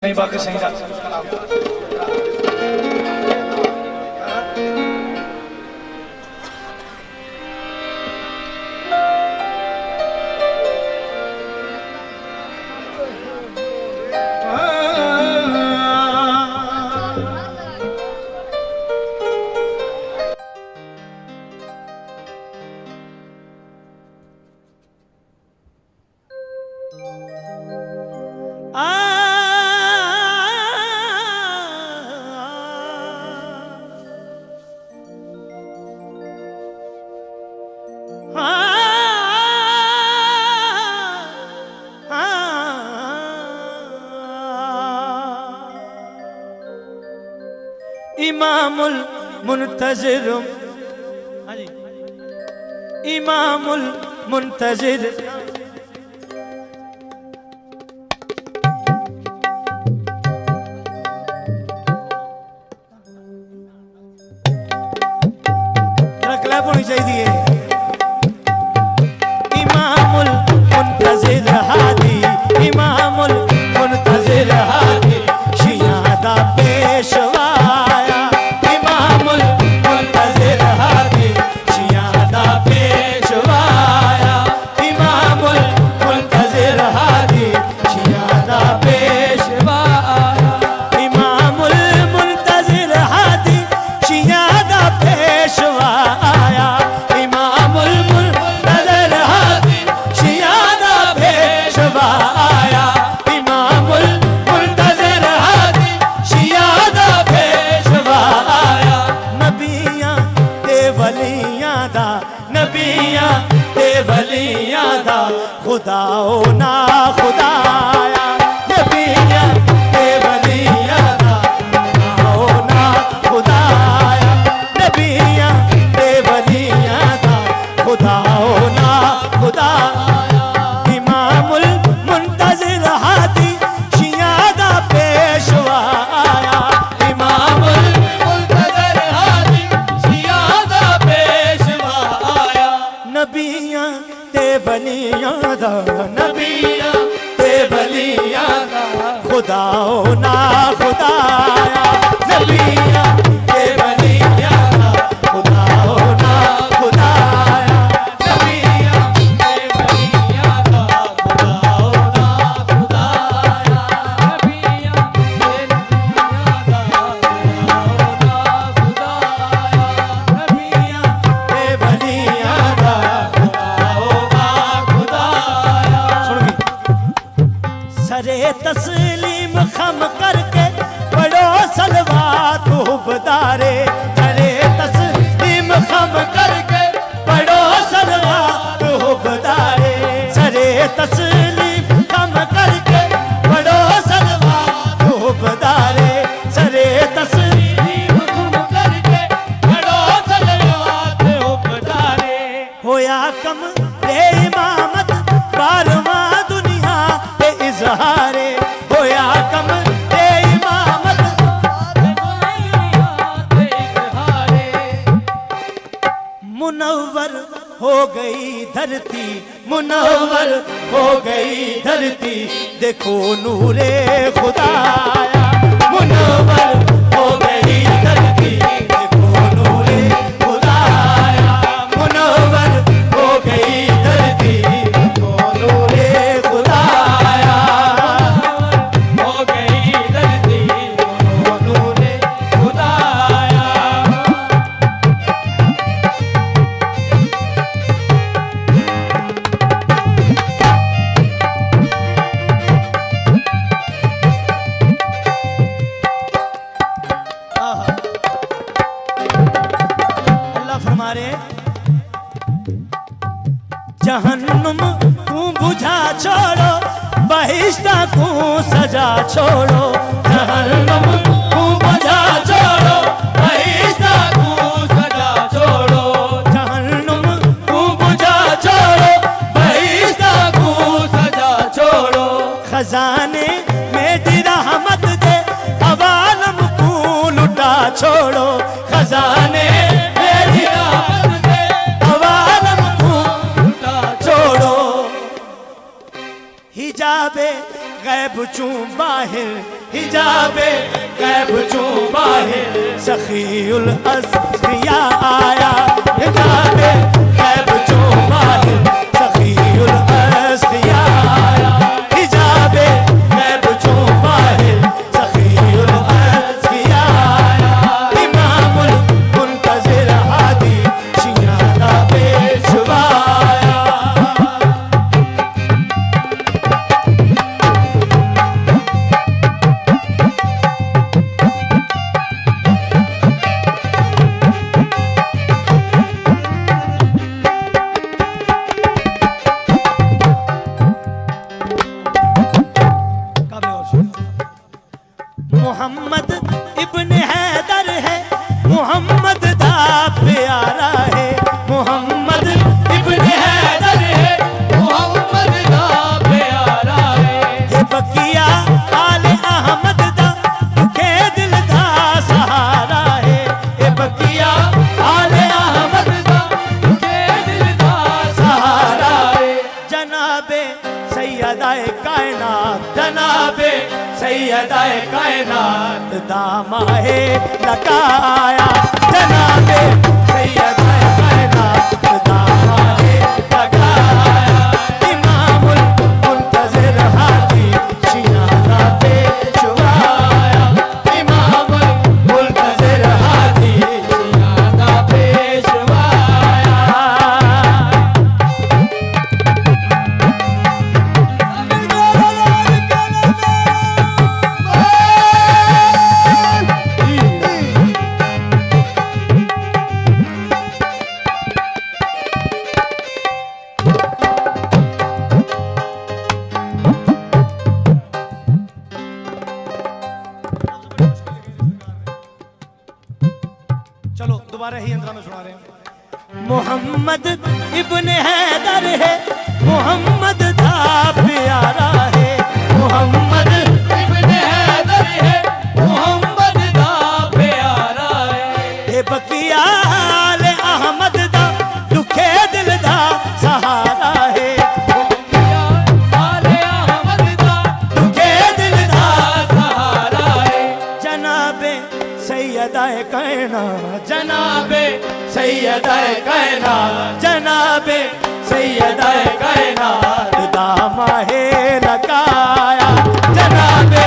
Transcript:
नहीं बाकी सही इमामुल मुंतजिर इमामुल मुंतजिर रखला होनी चाहिए। इमामुल मुंतजिर हादी इमामुल मुंतजिर हादी शिया दा पेशवा खुदाओ ना खुदाया नबिया ते वलिया दा खुदाओ ना खुदाया नबिया ते वलिया दा खुदाओ ना खुदाया इमामुल मुंतजिर हादी शिया दा पेशवा आया इमामुल मुंतजिर हादी शिया दा पेशवा आया नबिया ते वलिया दा नबिया ते वलिया दा खुदाओ ना खुदाया नबिया ते वलिया दा खुदाओ ना खुदाया नबिया ते वलिया दा खुदाओ ना खुदाया नबिया ते वलिया दा खुदाओ ना खुदाया नबिया ते वलिया दा सरे तस्लीम खम करके पढ़ो सलवात बदारे सरे तस्लीम खम करके पढ़ो सलवात बदारे सरे तस्लीम खम करके पढ़ो सलवात बदारे सरे तस्लीम खम करके पढ़ो सलवात बदारे होया कम रे इमामत बारवा दुनिया पे इजहारे होया कम रे इमामत पे इजहारे मुनव्वर हो गई धरती मुनव्वर हो गई धरती देखो नूरे खुदाया मुनव्वर हो गई धरती देखो नूरे खुदाया मुनव्वर हो गई धरती देखो नूरे खुदाया हो गई धरती देखो नूरे खुदाया अल्लाह फरमा रहे जहन्नुम तू बुझा छोड़ो बहिश्ता तू सजा छोड़ो जहन्नुम तू बुझा छोड़ो बहिश्ता तू सजा छोड़ो जहन्नुम तू बुझा छोड़ो बहिश्ता तू सजा छोड़ो खजाने में रहमत दे अवालम तू लुटा छोड़ो खजाने मेरी रहमत दे अवालम तू लुटा छोड़ो हिजाबे गैब गैब चूं बाहिर हिजाबे गैब चूं बाहिर सखीउल अस्किया आया हिजाबे गैब चूं बाहिर सखीउल अस्किया आया हिजाबे गैब चूं बाहिर सखीउल अस्किया आया इमामुल मुंतज़िर हादी शियान दा पेशवा आया। मोहम्मद इब्न हैदर है मोहम्मद दा प्यारा है मोहम्मद इब्न हैदर है मोहम्मद दा प्यारा है बकिया आले अहमद दा दुखे दिल दा सहारा है बकिया आले अहमद दा तुझे दिल दा सहारा है जनाबे सैयदाए कायनात जनाबे सैयदाए कायनात दामाए लगाया जनाबे सैयदाए कायनात दामाए लगाया इमामुल मुंतज़िर हादी शियान दा पेशवा आया इमामुल मुंतज़िर हादी शियान दा पेशवा चलो दोबारा ही अंतरा में सुना रहे हैं। मोहम्मद इब्न हैदर है मोहम्मद दा प्यारा है मोहम्मद इब्न हैदर है मोहम्मद दा प्यारा है बकिया आले अहमद दा दुखे दिल दा सहारा है आले अहमद दा दुखे दिल दा सहारा है जनाबे सैयदाए कायनात जनाबे सैयदाए कायनात जनाबे सैयदाए कायनात दामाए लगाया जनाबे